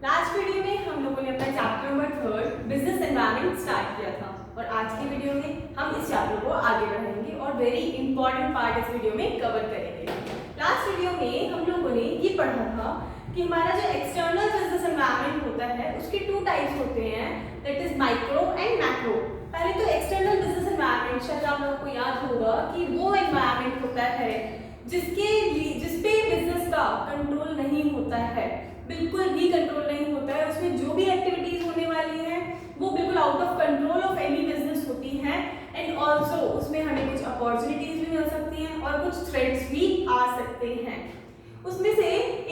Last video में हम लोगों ने अपना chapter number 3 business environment start किया था और आज की वीडियो में हम इस चैप्टर को आगे बढ़ाएंगे और वेरी इंपॉर्टेंट पार्ट इस वीडियो में कवर करेंगे। लास्ट वीडियो में हम लोगों ने ये पढ़ा था कि हमारा जो एक्सटर्नल बिजनेस एनवायरनमेंट होता है उसके 2 टाइप्स होते हैं, that is micro and macro. पहले तो एक्सटर्नल बिजनेस एनवायरनमेंट शायद आप लोगों को याद होगा कि वो एनवायरनमेंट होता है जिसपे बिजनेस का कंट्रोल नहीं होता है, बिल्कुल भी कंट्रोल नहीं होता है। उसमें जो भी एक्टिविटीज होने वाली हैं वो बिल्कुल out of control of any business होती हैं एंड ऑल्सो उसमें हमें कुछ अपॉर्चुनिटीज भी मिल सकती हैं और कुछ थ्रेट्स भी आ सकते हैं। उसमें से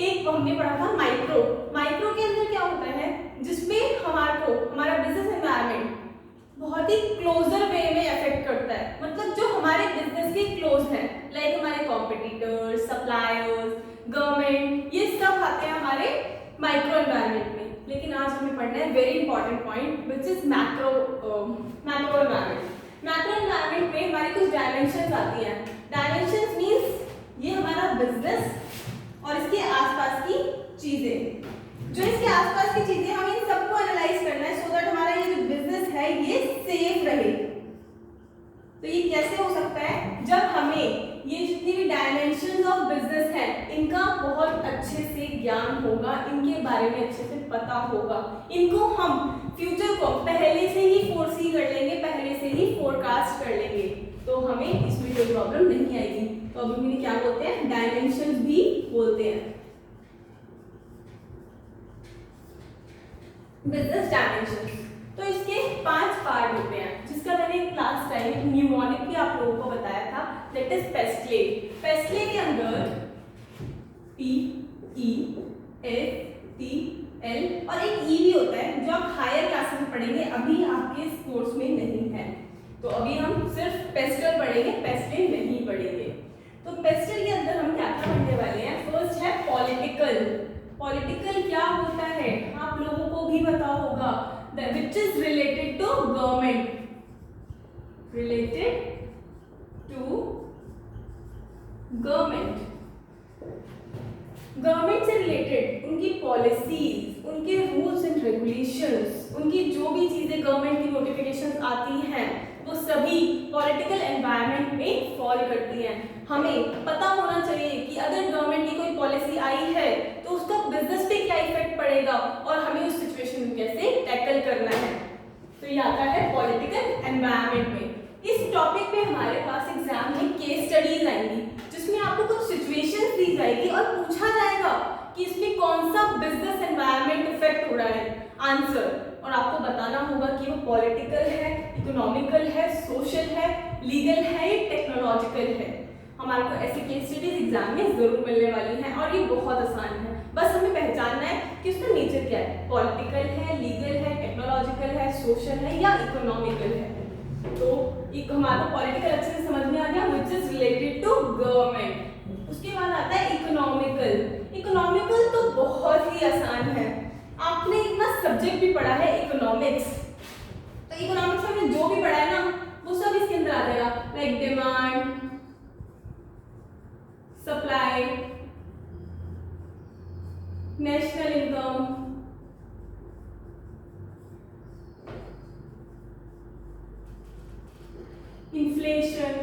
एक हमने पढ़ा था माइक्रो। माइक्रो के अंदर क्या होता है, जिसमें हमारा बिजनेस एनवायरनमेंट बहुत ही क्लोजर वे में अफेक्ट करता है, मतलब जो हमारे बिजनेस के क्लोज हैं, लाइक हमारे कॉम्पिटिटर्स, सप्लायर्स, गवर्नमेंट, ये सब आते हैं हमारे माइक्रो एनवायरनमेंट में। लेकिन आज हमें पढ़ना है very important point which is macro environment. Macro environment में हमारी कुछ डायमेंशंस आती हैं। डायमेंशंस मींस ये हमारा बिजनेस और इसके आसपास की चीजें, जो इसके आसपास की चीजें, हमें इन सबको एनालाइज करना है सो दैट हमारा ये जो बिजनेस है ये सेफ रहे। तो ये कैसे हो सकता है, जब हमें ये जितनी भी डायमेंशंस ऑफ बिजनेस है इनका बहुत अच्छे से ज्ञान होगा, इनके बारे में अच्छे से पता होगा, इनको हम फ्यूचर को पहले से ही फोरसी कर लेंगे, पहले से ही फोरकास्ट कर लेंगे, तो हमें इसमें कोई प्रॉब्लम नहीं आएगी। तो अभी मैंने क्या बोलते हैं, डायमेंशंस भी बोलते हैं, बिजनेस डायमेंशंस। तो इसके 5 पार्ट होते हैं, जिसका मैंने क्लास टाइम न्यूमोनिक भी आप लोगों को बताया था, दैट इज पेस्टले। पेस्टले के अंदर PESTL और एक E भी होता है जो आप हायर क्लासेस में पढ़ेंगे, अभी आपके कोर्स में नहीं है। तो अभी हम सिर्फ पेस्टल पढ़ेंगे, पेस्टले नहीं पढ़ेंगे। तो पेस्टल के अंदर हम क्या क्या पढ़ने वाले हैं, फर्स्ट है पॉलिटिकल। पॉलिटिकल क्या होता है आप लोगों को भी पता होगा, which is related to government, related to government, government से रिलेटेड उनकी पॉलिसीज, उनके रूल्स एंड रेगुलेशंस, उनकी जो भी चीजें गवर्नमेंट की नोटिफिकेशंस आती हैं वो सभी पॉलिटिकल एनवायरनमेंट में फॉल करती हैं। हमें पता होना चाहिए कि अगर गवर्नमेंट की कोई पॉलिसी आई है तो उसका बिजनेस पे क्या इफेक्ट पड़ेगा और हमें उस सिचुएशन में कैसे टैकल करना है। तो ये आता है पॉलिटिकल एनवायरनमेंट में। इस टॉपिक पे हमारे पास एग्जाम में केस स्टडीज आएंगी, जिसमें आपको कुछ सिचुएशंस दी जाएगी और पूछा जाएगा कि इसमें कौन सा बिजनेस एनवायरनमेंट इफेक्ट हो रहा है, आंसर, और आपको बताना होगा कि वो पॉलिटिकल है, इकोनॉमिकल है, सोशल है, लीगल है, टेक्नोलॉजिकल है। हमारे को ऐसे केस स्टडीज एग्जाम में जरूर मिलने वाली हैं और ये बहुत आसान है, बस हमें पहचानना है कि उसका नेचर क्या है, पॉलिटिकल है, लीगल है, टेक्नोलॉजिकल है, सोशल है या इकोनॉमिकल है। तो एक हमारा पॉलिटिकल अच्छे से समझ में आ गया, which is related to government. उसके बाद आता है इकोनॉमिकल। इकोनॉमिकल तो बहुत ही आसान है, आपने इतना सब्जेक्ट भी पढ़ा है इकोनॉमिक्स, तो इकोनॉमिक्स में जो भी पढ़ा है ना वो सब इसके अंदर आ जाएगा, like demand, supply, national income, inflation,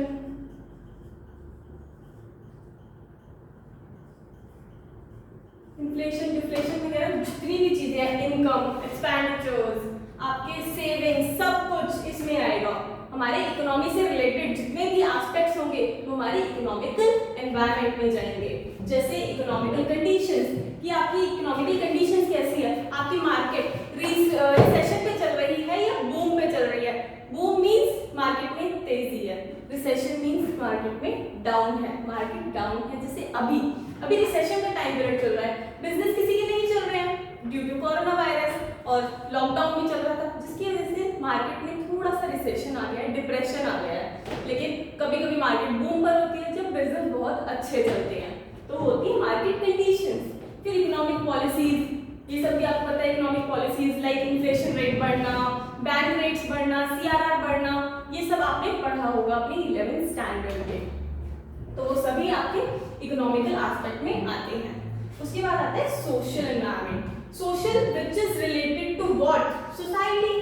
deflation वगैरह जितनी भी चीजें हैं, इनकम, एक्सपेंडिचर्स, आपके सेविंग्स, सब कुछ इसमें आएगा। हमारे इकोनॉमी से रिलेटेड जितने भी एस्पेक्ट्स होंगे वो हमारी इकोनॉमिकल एनवायरनमेंट में जाएंगे। जैसे इकोनॉमिकल कंडीशंस, कि आपकी इकोनॉमिकल कंडीशंस कैसी है, आपकी मार्केट रिसेशन पे चल रही है या बूम पे चल रही है। बूम मींस मार्केट में तेजी है, रिसेशन मींस मार्केट में डाउन है, मार्केट डाउन है। जैसे अभी रिसेशन का टाइम पीरियड चल रहा है, बिजनेस किसी के नहीं चल रहे हैं ड्यू टू कोरोना वायरस और लॉकडाउन भी चल रहा था, जिसकी वजह से मार्केट में थोड़ा सा रिसेशन आ गया है, डिप्रेशन आ गया है। लेकिन कभी कभी मार्केट बूम पर होती है जब बिजनेस बहुत अच्छे चलते हैं, तो होती है मार्केट कंडीशंस। फिर इकोनॉमिक पॉलिसीज, ये सब भी आपको पता है, economic policies like inflation rate बढ़ना, बैंक रेट्स बढ़ना, CRR बढ़ना, ये सब आपने पढ़ा होगा अपनी 11th स्टैंडर्ड में। तो वो सभी आपके इकोनॉमिकल एस्पेक्ट में आते हैं। उसके बाद आता है social environment. Social which is related to what, society.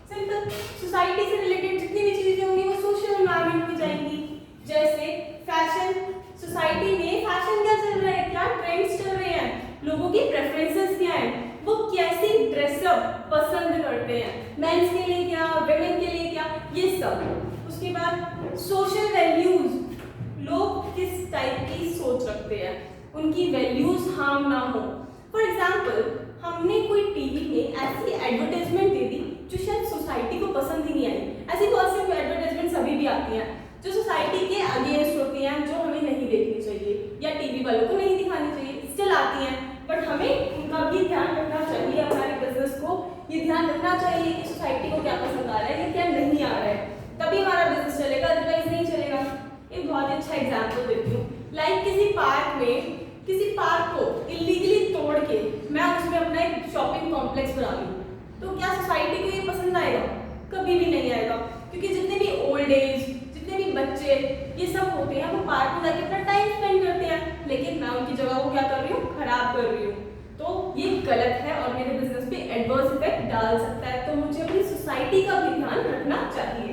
Simple, society से रिलेटेड जितनी भी चीजें होंगी वो सोशल एनवायरनमेंट में जाएंगी। जैसे फैशन, सोसाइटी में फैशन क्या चल रहा है, क्या ट्रेंड्स चल रहे हैं, लोगों की प्रेफरेंसेस क्या है, वो कैसी ड्रेसअप पसंद करते हैं, मेंस के लिए क्या, वुमेन के लिए क्या, ये सब। उसके बाद सोशल वैल्यूज, लोग किस टाइप की सोच रखते हैं, उनकी वैल्यूज हार्म ना हो। फॉर एग्जाम्पल, हमने कोई टीवी में ऐसी एडवर्टाइजमेंट दे दी जो शायद सोसाइटी को पसंद ही नहीं आई। ऐसी बहुत सी एडवर्टाइजमेंट अभी भी आती हैं जो सोसाइटी के अगेंस्ट होती हैं, जो हमें नहीं देखनी चाहिए या टीवी वालों को नहीं दिखानी चाहिए, स्टिल आती हैं। बट हमें उनका भी ध्यान रखना चाहिए, हमारे बिजनेस को ये ध्यान रखना चाहिए कि सोसाइटी को क्या पसंद आ रहा है या क्या नहीं आ रहा है, तभी हमारा बिजनेस चलेगा, अदरवाइज नहीं चलेगा। एक बहुत ही अच्छा एग्जाम्पल देती हूँ। लाइक किसी पार्क को इलीगली तोड़ के मैं उसमें अपना एक शॉपिंग कॉम्प्लेक्स बना लूँ, तो क्या सोसाइटी को ये पसंद आएगा? कभी भी नहीं आएगा, क्योंकि जितने भी ओल्ड एज, जितने भी बच्चे ये सब होते हैं वो पार्क में जाके अपना टाइम स्पेंड करते हैं, लेकिन मैं उनकी जगह को क्या कर रही हूँ, खराब कर रही हूँ। तो ये गलत है और मेरे बिजनेस पे एडवर्स इफेक्ट डाल सकता है, तो मुझे अपनी सोसाइटी का भी ध्यान रखना चाहिए।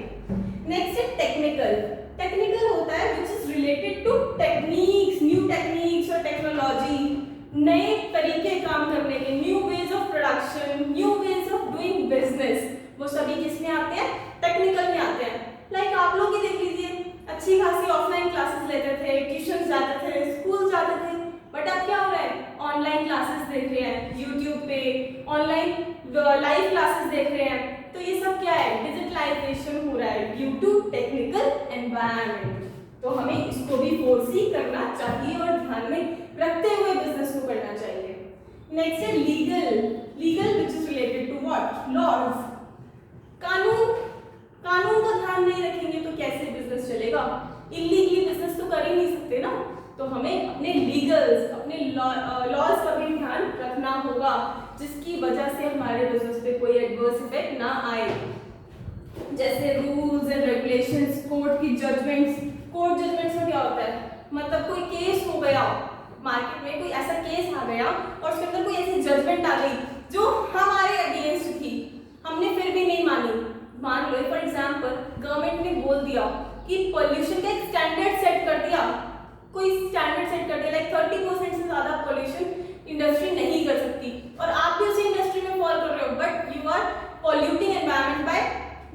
नेक्स्ट है टेक्निकल। टेक्निकल होता है विच is related to techniques, new techniques और टेक्नोलॉजी, नए तरीके काम करने के, new ways of production, new ways of doing business, वो सभी किसमें आते हैं? टेक्निकल में आते हैं। लाइक आप लोग ही देख लीजिए, अच्छी खासी ऑफलाइन क्लासेस लेते थे, ट्यूशन जाते थे, स्कूल जाते थे, बट अब क्या हो रहा है? ऑनलाइन क्लासेस देख रहे हैं यूट्यूब पे, ऑनलाइन लाइव क्लासेस देख रहे हैं। तो ये सब क्या है? डिजिटलाइजेशन हो रहा है ड्यू टू टेक्निकल एनवायरनमेंट। तो हमें इसको भी फोर्सी करना चाहिए और ध्यान में रखते हुए बिजनेस को करना चाहिए। नेक्स्ट है legal. Legal which is related to what? Laws, कानून। कानून का ध्यान नहीं रखेंगे तो कैसे बिजनेस चलेगा? इलीगली बिजनेस तो कर ही नहीं सकते ना, तो हमें अपने लीगल्स, अपने लॉज का भी ध्यान रखना होगा, जिसकी वजह से हमारे बिजनेस पे कोई एडवर्स इफेक्ट ना आए। जैसे रूल्स एंड रेगुलेशंस, कोर्ट की जजमेंट्स। कोर्ट जजमेंट्स में क्या होता है? मतलब कोई केस हो गया मार्केट में, कोई ऐसा केस आ गया और उसके अंदर कोई ऐसी जजमेंट आ गई जो हमारे अगेंस्ट थी, हमने फिर भी नहीं मानी। मान लो फॉर एग्जाम्पल, गवर्नमेंट ने बोल दिया कि पोल्यूशन का एक स्टैंडर्ड सेट कर दिया, कोई स्टैंडर्ड सेट कर दिया, लाइक 30% से ज्यादा पोल्यूशन इंडस्ट्री नहीं कर सकती, और आप भी उसी इंडस्ट्री में फॉल कर रहे हो, but you are polluting environment by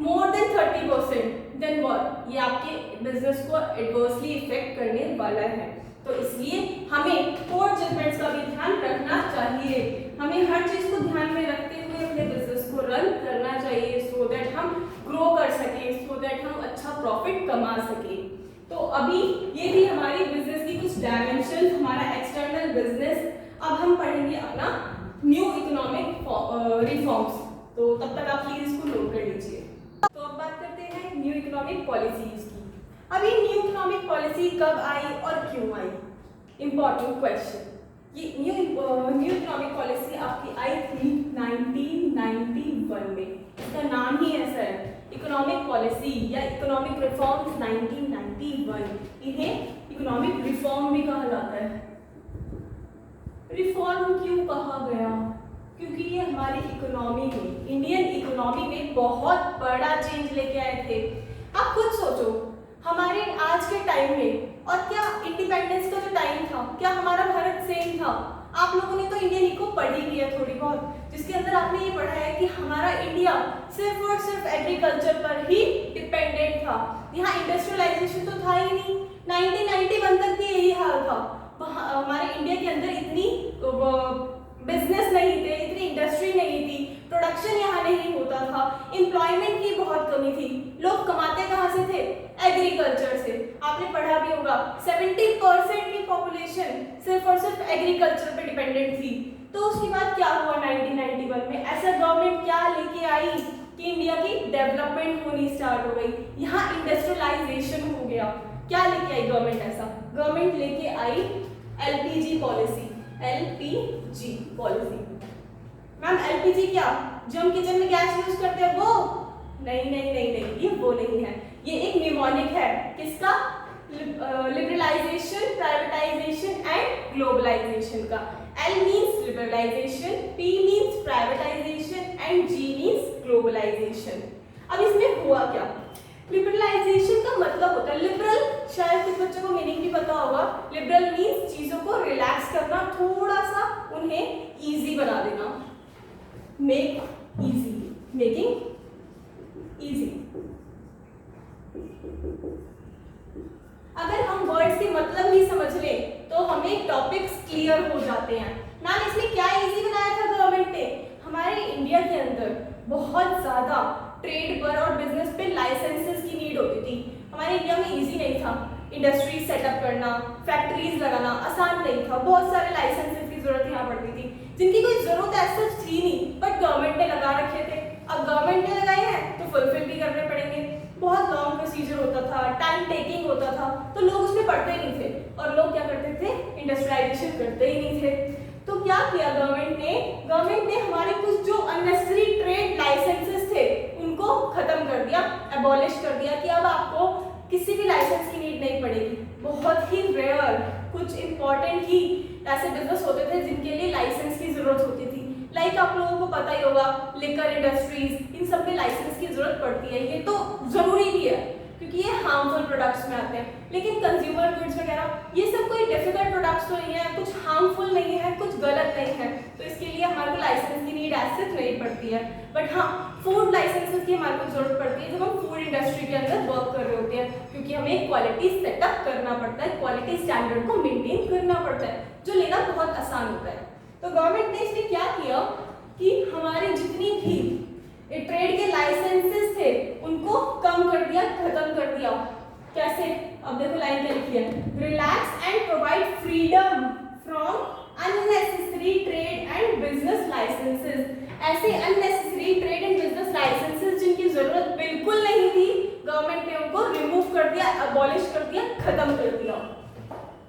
more than 30%, then what? ये आपके बिजनेस को एडवर्सली इफेक्ट करने वाला है। तो इसलिए हमें कोर्ट जजमेंट्स का भी ध्यान रखना चाहिए। हमें हर चीज को ध्यान में रखते हुए अपने बिजनेस को रन करना चाहिए, सो दैट हम ग्रो कर सके, सो दैट हम अच्छा प्रॉफिट कमा सके। तो अभी ये भी हमारी बिजनेस की कुछ डायमेंशन, हमारा एक्सटर्नल बिजनेस। अब हम पढ़ेंगे अपना न्यू इकोनॉमिक रिफॉर्म्स, तो तब तक आप प्लीज इसको नोट कर लीजिए। तो अब बात करते हैं न्यू इकोनॉमिक पॉलिसीज की। अभी न्यू इकोनॉमिक पॉलिसी कब आई और क्यों आई? Important question. ये न्यू इकोनॉमिक पॉलिसी आपकी आई थी 1991 में। इसका नाम ही ऐसा है, इकोनॉमिक पॉलिसी या इकोनॉमिक रिफॉर्म्स 1991। इन्हें इकोनॉमिक रिफॉर्म भी कहा जाता है। रिफॉर्म क्यों कहा गया? क्योंकि ये हमारी इकोनॉमी में, इंडियन इकोनॉमी में बहुत बड़ा चेंज लेके आए थे। आप खुद सोचो, हमारे आज के टाइम में और क्या इंडिपेंडेंस का जो टाइम था, क्या हमारा भारत सेम था? आप लोगों ने तो इंडियन इको पढ़ी भी है थोड़ी बहुत, जिसके अंदर आपने ये पढ़ा है कि हमारा इंडिया सिर्फ और सिर्फ एग्रीकल्चर पर ही डिपेंडेंट था। यहाँ इंडस्ट्रियलाइजेशन तो था ही नहीं। 1991 तक भी यही हाल था। हमारे इंडिया के अंदर इतनी बिजनेस नहीं थे, इतनी इंडस्ट्री नहीं थी, प्रोडक्शन यहाँ नहीं होता था, एम्प्लॉयमेंट की बहुत कमी थी। लोग कमाते कहाँ से थे? एग्रीकल्चर से। आपने पढ़ा भी होगा 70% की पॉपुलेशन सिर्फ और सिर्फ एग्रीकल्चर पे डिपेंडेंट थी। तो उसके बाद क्या हुआ 1991 में? ऐसा गवर्नमेंट क्या लेके आई कि इंडिया की डेवलपमेंट होनी स्टार्ट हो गई, यहाँ इंडस्ट्रियलाइजेशन हो गया। क्या लेके आई गवर्नमेंट? ऐसा गवर्नमेंट लेके आई LPG policy. LPG policy. Ma'am LPG क्या? जो हम किचन में गैस यूज करते हैं वो? नहीं नहीं नहीं नहीं, ये वो नहीं है। ये एक निमोनिक है। किसका? Liberalisation, privatisation and global globalisation का। L means liberalisation, P means privatisation and G means globalisation. अब इसमें हुआ क्या? लिबरलाइजेशन का मतलब होता है लिबरल, शायद कुछ बच्चों को मीनिंग भी पता होगा। लिबरल मीन्स चीजों को रिलैक्स करना, थोड़ा सा उन्हें इजी बना देना, मेक इजी, मेकिंग इजी। अगर हम वर्ड्स के मतलब नहीं समझ ले तो हमें टॉपिक्स क्लियर हो जाते हैं। मैम इसमें क्या इजी बनाया था गवर्नमेंट ने? हमारे इंडिया के अंदर बहुत ज्यादा ट्रेड पर और बिजनेस पे लाइसेंसेस की नीड होती थी। हमारे इंडिया में इजी नहीं था इंडस्ट्रीज सेटअप करना, फैक्ट्रीज लगाना आसान नहीं था, बहुत सारे लाइसेंसेस की जरूरत यहाँ पड़ती थी जिनकी कोई जरूरत ऐसा थी नहीं, बट गवर्नमेंट ने लगा रखे थे। अब गवर्नमेंट ने लगाए हैं तो फुलफिल भी करने पड़ेंगे। बहुत लॉन्ग प्रोसीजर होता था, टाइम टेकिंग होता था, तो लोग उसमें पढ़ते ही नहीं थे और लोग क्या करते थे? इंडस्ट्रियलाइजेशन करते ही नहीं थे। तो क्या किया गवर्नमेंट ने हमारे कुछ जो अननेसेसरी ट्रेड लाइसेंसेस थे उनको खत्म कर दिया, एबॉलिश कर दिया कि अब आपको किसी भी लाइसेंस की नीड नहीं पड़ेगी। बहुत ही रेयर कुछ इंपॉर्टेंट ही ऐसे बिजनेस होते थे जिनके लिए लाइसेंस की जरूरत होती थी। लाइक आप लोगों को पता ही होगा लिकर इंडस्ट्रीज, इन सब में लाइसेंस की जरूरत पड़ती है। ये तो जरूरी भी है क्योंकि ये हार्मफुल प्रोडक्ट्स में आते हैं। लेकिन कंज्यूमर गुड्स वगैरह ये सब कोई डिफिकल्ट प्रोडक्ट्स तो नहीं है, कुछ हार्मफुल नहीं है, कुछ गलत नहीं है, तो इसके लिए हमारे को लाइसेंस की नीड ऐसे नहीं पड़ती है। बट हाँ, फूड लाइसेंसेस की हमारे को जरूरत पड़ती है जब हम फूड इंडस्ट्री के अंदर वर्क कर रहे होते हैं, क्योंकि हमें क्वालिटी सेटअप करना पड़ता है, क्वालिटी स्टैंडर्ड को मेंटेन करना पड़ता है, जो लेना बहुत आसान होता है। तो गवर्नमेंट ने इसलिए क्या किया कि हमारे जितनी भी ट्रेड के लाइसेंसेस थे उनको कम कर दिया, खत्म कर दिया। कैसे? अब देखो लाइन क्या लिखी है, relax and provide freedom from unnecessary trade and business licences. ऐसे unnecessary trade and business licences जिनकी जरूरत बिल्कुल नहीं थी, गवर्नमेंट ने उनको रिमूव कर दिया, अबॉलिश कर दिया, खत्म कर दिया।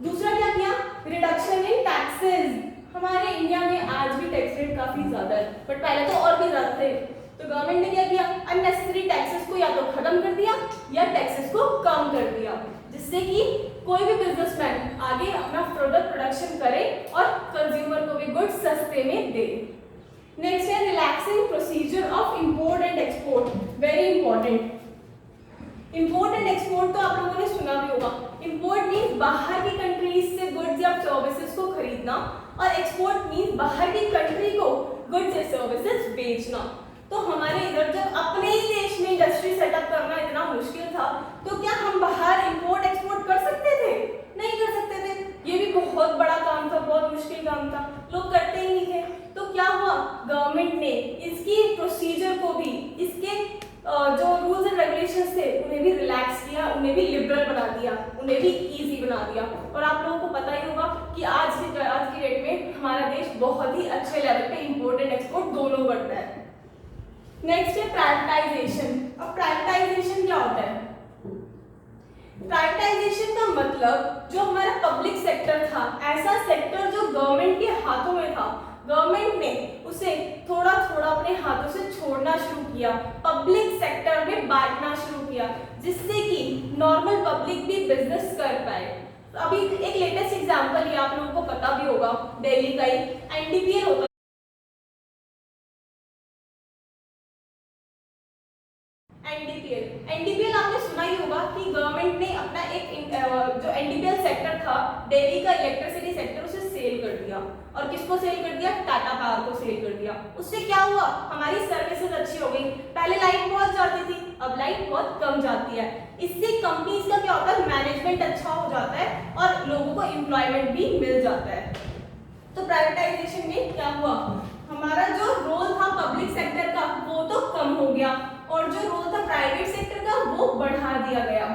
दूसरा क्या किया? Reduction in taxes. हमारे इंडिया में आज भी टैक्स रेट काफी ज्यादा है, बट पहले तो और भी ज्यादा थे। तो गवर्नमेंट ने क्या किया? अननेसेसरी टैक्सेस को या तो खत्म कर दिया या टैक्सेस को कम कर दिया, जिससे कि कोई भी बिजनेसमैन आगे अपना फर्दर प्रोडक्शन करे और कंज्यूमर को भी गुड्स सस्ते में दे। नेक्स्ट है relaxing procedure of import and export. Very important. Import and export तो आप लोगों ने सुना भी होगा। इंपोर्ट मीन्स बाहर की कंट्रीज से गुड्स या सर्विसेज को खरीदना, और एक्सपोर्ट मीन्स बाहर की कंट्री को गुड्स या सर्विसेज बेचना। तो हमारे इधर जब अपने ही देश में इंडस्ट्री सेटअप करना इतना मुश्किल था, तो क्या हम बाहर इंपोर्ट एक्सपोर्ट कर सकते थे? नहीं कर सकते थे। ये भी बहुत बड़ा काम था, बहुत मुश्किल काम था, लोग करते ही नहीं थे। तो क्या हुआ? गवर्नमेंट ने इसकी प्रोसीजर को भी, इसके जो रूल्स एंड रेगुलेशंस थे उन्हें भी रिलैक्स किया, उन्हें भी लिबरल बना दिया, उन्हें भी इजी बना दिया। और आप लोगों को पता ही होगा कि आज की डेट में हमारा देश बहुत ही अच्छे लेवल पे इंपोर्ट एंड एक्सपोर्ट दोनों करता है। नेक्स्ट है प्राइवेटाइजेशन। अब प्राइवेटाइजेशन क्या होता है? प्राइवेटाइजेशन का मतलब जो हमारा पब्लिक सेक्टर था, ऐसा सेक्टर जो गवर्नमेंट के हाथों में था, गवर्नमेंट ने उसे थोड़ा थोड़ा अपने हाथों से छोड़ना शुरू किया, पब्लिक सेक्टर में बांटना शुरू किया, जिससे कि नॉर्मल पब्लिक भी बिजनेस कर पाए। अभी एक लेटेस्ट एग्जांपल ये आप लोगों को पता भी होगा, दिल्ली का ही एनडीपीएल होता है। एनडीपीएल आपने सुना ही होगा कि गवर्नमेंट ने अपना एक जो एनडीपीएल सेक्टर था, दिल्ली का इलेक्ट्रिसिटी सेक्टर, उसे सेल कर दिया। और किसको सेल कर दिया? टाटा पावर को सेल कर दिया। उससे क्या हुआ? हमारी सर्विसेज अच्छी हो गई। पहले लाइट बहुत जाती थी, अब लाइट बहुत कम जाती है। इससे कंपनीज का क्या होता है? मैनेजमेंट अच्छा हो जाता है और लोगों को एम्प्लॉयमेंट भी मिल जाता है। तो प्राइवेटाइजेशन में क्या हुआ? हमारा जो रोल था पब्लिक सेक्टर का वो तो कम हो गया, और जो रोल था प्राइवेट सेक्टर का वो बढ़ा दिया गया।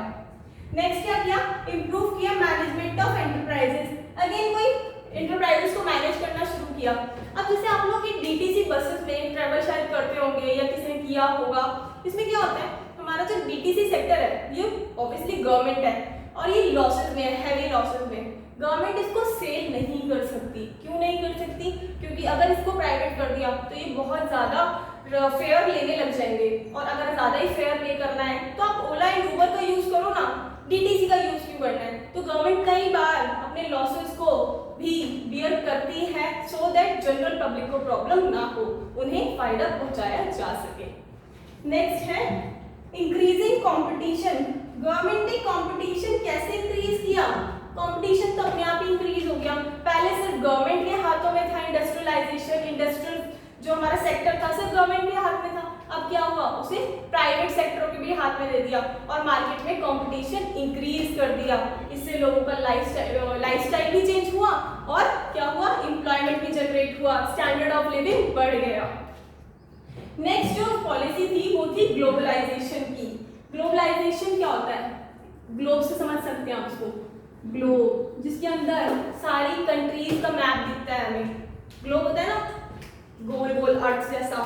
नेक्स्ट क्या किया? इंप्रूव किया मैनेजमेंट ऑफ एंटरप्राइजेस। अगेन कोई एंटरप्राइजेस को मैनेज करना शुरू किया। अब जैसे आप लोग की डीटीसी बसेस में ट्रैवल शायद करते होंगे या किसी ने किया होगा, इसमें क्या होता है? हमारा जो डीटीसी सेक्टर है ये ऑब्वियसली गवर्नमेंट है और ये लॉसेस में है, हैवी लॉसेस में। गवर्नमेंट इसको सेल नहीं कर सकती। क्यों नहीं कर सकती? क्योंकि अगर इसको प्राइवेट कर दिया तो ये बहुत ज्यादा फेयर लेने लग जाएंगे, और अगर ज्यादा ही फेयर पे करना है तो आप ओला एंड उबर का यूज करो ना, डीटीसी का यूज क्यों करना है? तो गवर्नमेंट कई बार अपने लॉसेस को भी बियर करती है सो दैट जनरल पब्लिक को प्रॉब्लम ना हो, उन्हें फायदा पहुंचाया जा सके। नेक्स्ट है इंक्रीजिंग कंपटीशन। गवर्नमेंट ने कंपटीशन कैसे इंक्रीज किया? कंपटीशन तो अपने आप ही इंक्रीज हो गया। पहले सिर्फ गवर्नमेंट के हाथों में था इंडस्ट्रियलाइजेशन, इंडस्ट्रियल जो हमारा सेक्टर था सिर्फ गवर्नमेंट के हाथ में था। अब क्या हुआ, उसे प्राइवेट सेक्टरों के भी हाथ में दे दिया और मार्केट में कंपटीशन इंक्रीज कर दिया। इससे लोगों का लाइफस्टाइल भी चेंज हुआ और क्या हुआ, एम्प्लॉयमेंट भी जनरेट हुआ, स्टैंडर्ड ऑफ लिविंग बढ़ गया। नेक्स्ट जो पॉलिसी थी वो थी ग्लोबलाइजेशन की। ग्लोबलाइजेशन क्या होता है? ग्लोब से समझ सकते हैं आप उसको, ग्लोब जिसके अंदर सारी कंट्रीज का मैप दिखता है हमें। ग्लोब होता है ना, गोल गोल अर्थ जैसा।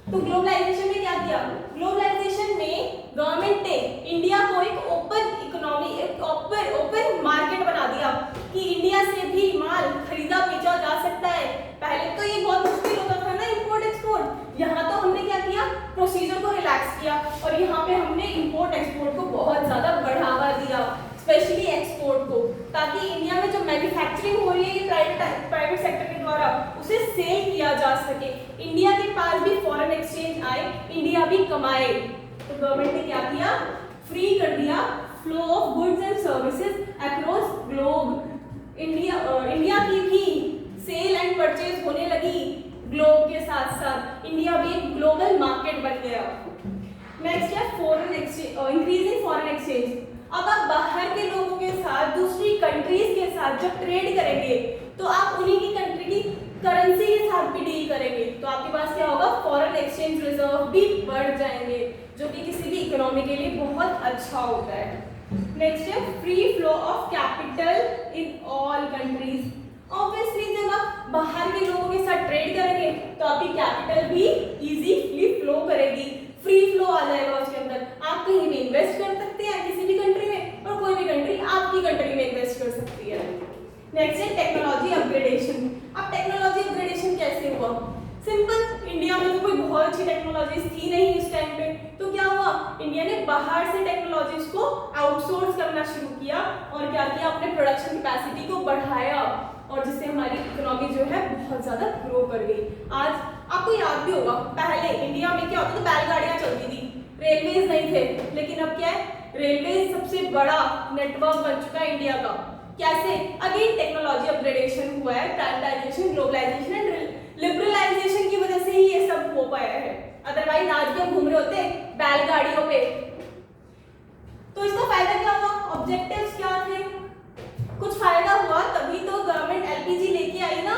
तो ग्लोबलाइजेशन में क्या किया? ग्लोबलाइजेशन में गवर्नमेंट ने इंडिया को एक ओपन इकोनॉमी, एक ओपन मार्केट बना दिया कि इंडिया से भी माल खरीदा बेचा जा सकता है। पहले तो ये बहुत मुश्किल होता था ना इंपोर्ट एक्सपोर्ट। यहाँ तो हमने क्या किया, प्रोसीजर को रिलैक्स किया और यहाँ पे हमने इंपोर्ट एक्सपोर्ट को बहुत ज्यादा बढ़ावा दिया, स्पेशली एक्सपोर्ट को, ताकि इंडिया में जो मैन्युफैक्चरिंग हो रही है प्राइवेट सेक्टर के द्वारा उसे सेल किया जा सके, इंडिया के पास भी फॉरेन एक्सचेंज आए, इंडिया भी कमाए। तो गवर्नमेंट ने क्या किया, फ्री कर दिया flow of goods and services across globe. India की भी सेल एंड परचेज होने लगी ग्लोब के साथ साथ, इंडिया भी एक ग्लोबल मार्केट बन गया। नेक्स्ट है foreign exchange, increasing foreign exchange. अब आप बाहर के लोगों के साथ, दूसरी कंट्रीज के साथ जब ट्रेड करेंगे तो आप उन्हीं की कंट्री की करेंसी के साथ भी डील करेंगे, तो आपके पास क्या होगा, फॉरेन एक्सचेंज रिजर्व भी बढ़ जाएंगे, जो कि किसी भी इकोनॉमी के लिए बहुत अच्छा होता है। नेक्स्ट है free flow of capital in all countries. Obviously जब आप बाहर के लोगों के साथ ट्रेड करेंगे तो आपकी कैपिटल भी इजीली फ्लो करेगी, फ्री फ्लो आ जाएगा उसके अंदर। आप कहीं भी इन्वेस्ट कर सकते हैं किसी भी कंट्री में और कोई भी कंट्री आपकी कंट्री में इन्वेस्ट कर सकती है। नेक्स्ट है टेक्नोलॉजी अपग्रेडेशन। अब टेक्नोलॉजी अपग्रेडेशन कैसे हुआ? सिंपल, इंडिया में तो कोई बहुत अच्छी टेक्नोलॉजीज थी नहीं उस टाइम पे, तो क्या हुआ, इंडिया ने बाहर से टेक्नोलॉजीज को आउटसोर्स करना शुरू किया और क्या किया, अपने प्रोडक्शन कैपेसिटी को बढ़ाया और जिससे हमारी इकोनॉमी जो है बहुत ज्यादा ग्रो कर गई। आज आपको याद भी होगा, पहले इंडिया में क्या होता था, बैलगाड़ियां चलती थी, रेलवेज नहीं थे, लेकिन अब क्या है, रेलवे सबसे बड़ा नेटवर्क बन चुका है इंडिया का। कैसे? अगेन टेक्नोलॉजी अपग्रेडेशन हुआ है, प्राइवेटाइजेशन, ग्लोबलाइजेशन एंड लिबरलाइजेशन की वजह से ही ये सब हो पाया है। अदरवाइज आज भी हम घूम रहे होते बैलगाड़ियों पे। तो इसका फायदा क्या हुआ, ऑब्जेक्टिव्स क्या थे? कुछ फायदा हुआ तभी तो गवर्नमेंट एलपीजी लेके आई ना,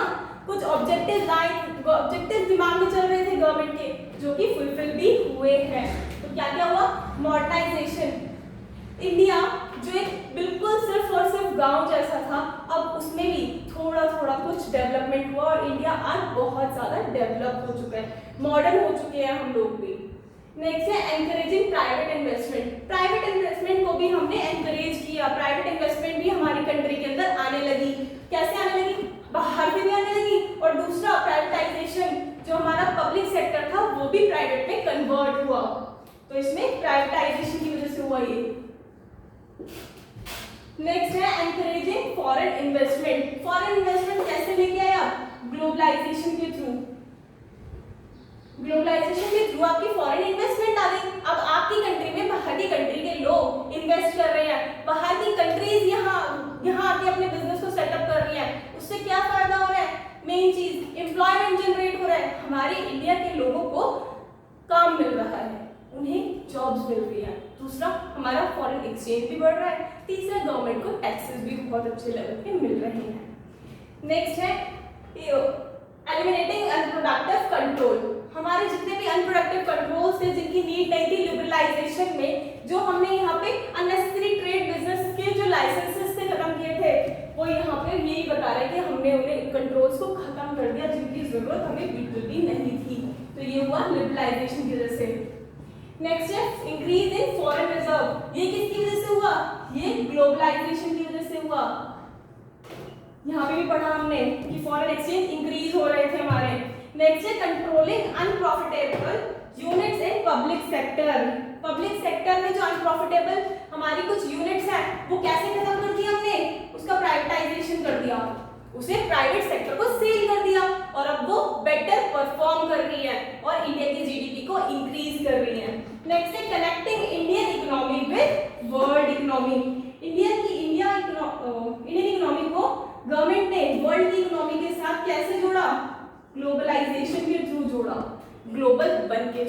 कुछ ऑब्जेक्टिव दिमाग में चल रहे थे गवर्नमेंट के, जो कि फुलफिल भी हुए हैं। तो क्या क्या हुआ, मॉडर्नाइजेशन। इंडिया जो एक बिल्कुल सिर्फ और सिर्फ गांव जैसा था, अब उसमें भी थोड़ा थोड़ा कुछ डेवलपमेंट हुआ और इंडिया आज बहुत ज्यादा डेवलप हो चुका है, मॉडर्न हो चुके हैं हम लोग भी। नेक्स्ट है encouraging private investment. Private investment को भी हमने एनकरेज किया, प्राइवेट इन्वेस्टमेंट भी हमारी कंट्री के अंदर आने लगी। कैसे आने लगी, बाहर से भी आने लगी, और दूसरा प्राइवेटाइजेशन, जो हमारा पब्लिक सेक्टर था वो भी प्राइवेट में कन्वर्ट हुआ। तो इसमें प्राइवेटाइजेशन की वजह से हुआ ये। नेक्स्ट है encouraging foreign investment. Foreign investment कैसे लेके आया, ग्लोबलाइजेशन के थ्रू। ग्लोबलाइजेशन के थ्रू आपकी फॉरेन इन्वेस्टमेंट आ गई। अब आपकी कंट्री में बाहर की कंट्री के लोग इन्वेस्ट कर रहे हैं, बाहर की कंट्रीज यहाँ आके अपने बिजनेस को सेटअप कर रही है। उससे क्या फायदा हो रहा है, मेन चीज एम्प्लॉयमेंट जनरेट हो रहा है, हमारे इंडिया के लोगों को काम मिल रहा है, उन्हें जॉब्स मिल रही है। दूसरा, हमारा फॉरेन एक्सचेंज भी बढ़ रहा है। तीसरा, गवर्नमेंट को टैक्सेस भी बहुत अच्छे लेवल पे मिल रहे हैं। नेक्स्ट है एलिमिनेटिंग अनप्रोडक्टिव कंट्रोल। हमारे जितने भी अनप्रोडक्टिव कंट्रोल्स थे, जिनकी नीड नहीं थी लिबरलाइजेशन में, जो हमने यहाँ पे अननेसेसरी ट्रेड बिजनेस के जो लाइसेंसेस थे खत्म किए थे, वो यहाँ पे यही बता रहे कि हमने उन्हें कंट्रोल्स को खत्म कर दिया जिनकी जरूरत हमें बिल्कुल भी नहीं थी। तो ये हुआ लिबरलाइजेशन की वजह से। नेक्स्ट है इंक्रीज इन फॉरेन रिजर्व। ये किसकी वजह से हुआ, ये ग्लोबलाइजेशन की वजह से हुआ। यहाँ पे भी पढ़ा हमने कि फॉरेन एक्सचेंज इंक्रीज हो रहे थे हमारे। नेक्स्ट है controlling unprofitable units in public sector. Public sector में जो अनप्रॉफिटेबल हमारी कुछ यूनिट्स हैं वो कैसे खत्म कर दी हमने, उसका प्राइवेटाइजेशन कर दिया। उसे प्राइवेट सेक्टर को सेल कर दिया और अब वो बेटर परफॉर्म कर रही है और इंडिया की जीडीपी को इंक्रीज कर रही है। नेक्स्ट है connecting Indian economy with world economy. Indian economy को गवर्नमेंट ने वर्ल्ड की इकोनॉमी के साथ कैसे जोड़ा? ग्लोबलाइजेशन के थ्रू जोड़ा, ग्लोबल बन के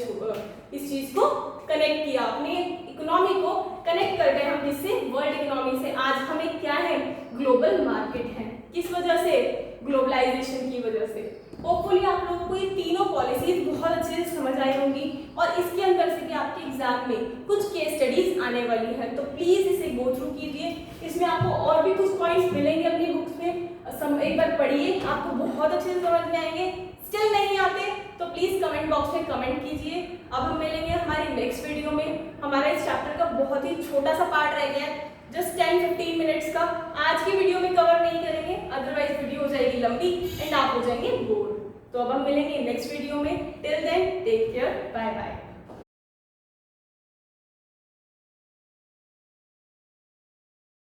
इस चीज को कनेक्ट किया, अपने इकोनॉमी को कनेक्ट कर गए हम किससे? वर्ल्ड इकोनॉमी से। आज हमें क्या है? ग्लोबल मार्केट है। किस वजह से? ग्लोबलाइजेशन की वजह से। होपफुली आप लोगों को ये तीनों पॉलिसीज बहुत अच्छे से समझ आई होंगी और इसके अंदर से भी आपके एग्जाम में कुछ केस स्टडीज आने वाली है, तो प्लीज इसे गो थ्रू कीजिए। इसमें आपको और भी कुछ पॉइंट्स मिलेंगे अपनी बुक्स में, एक बार पढ़िए, आपको बहुत अच्छे से समझ में आएंगे। स्टिल नहीं आते तो प्लीज कमेंट बॉक्स में कमेंट कीजिए। अब हम मिलेंगे हमारी नेक्स्ट वीडियो में। हमारा इस चैप्टर का बहुत ही छोटा सा पार्ट रह गया है, जस्ट 10-15 मिनट्स का। आज की वीडियो में कवर नहीं करेंगे, अदरवाइज वीडियो हो जाएगी लंबी एंड आप हो जाएंगे बोर। तो अब हम मिलेंगे नेक्स्ट वीडियो में। Till then take care, bye bye.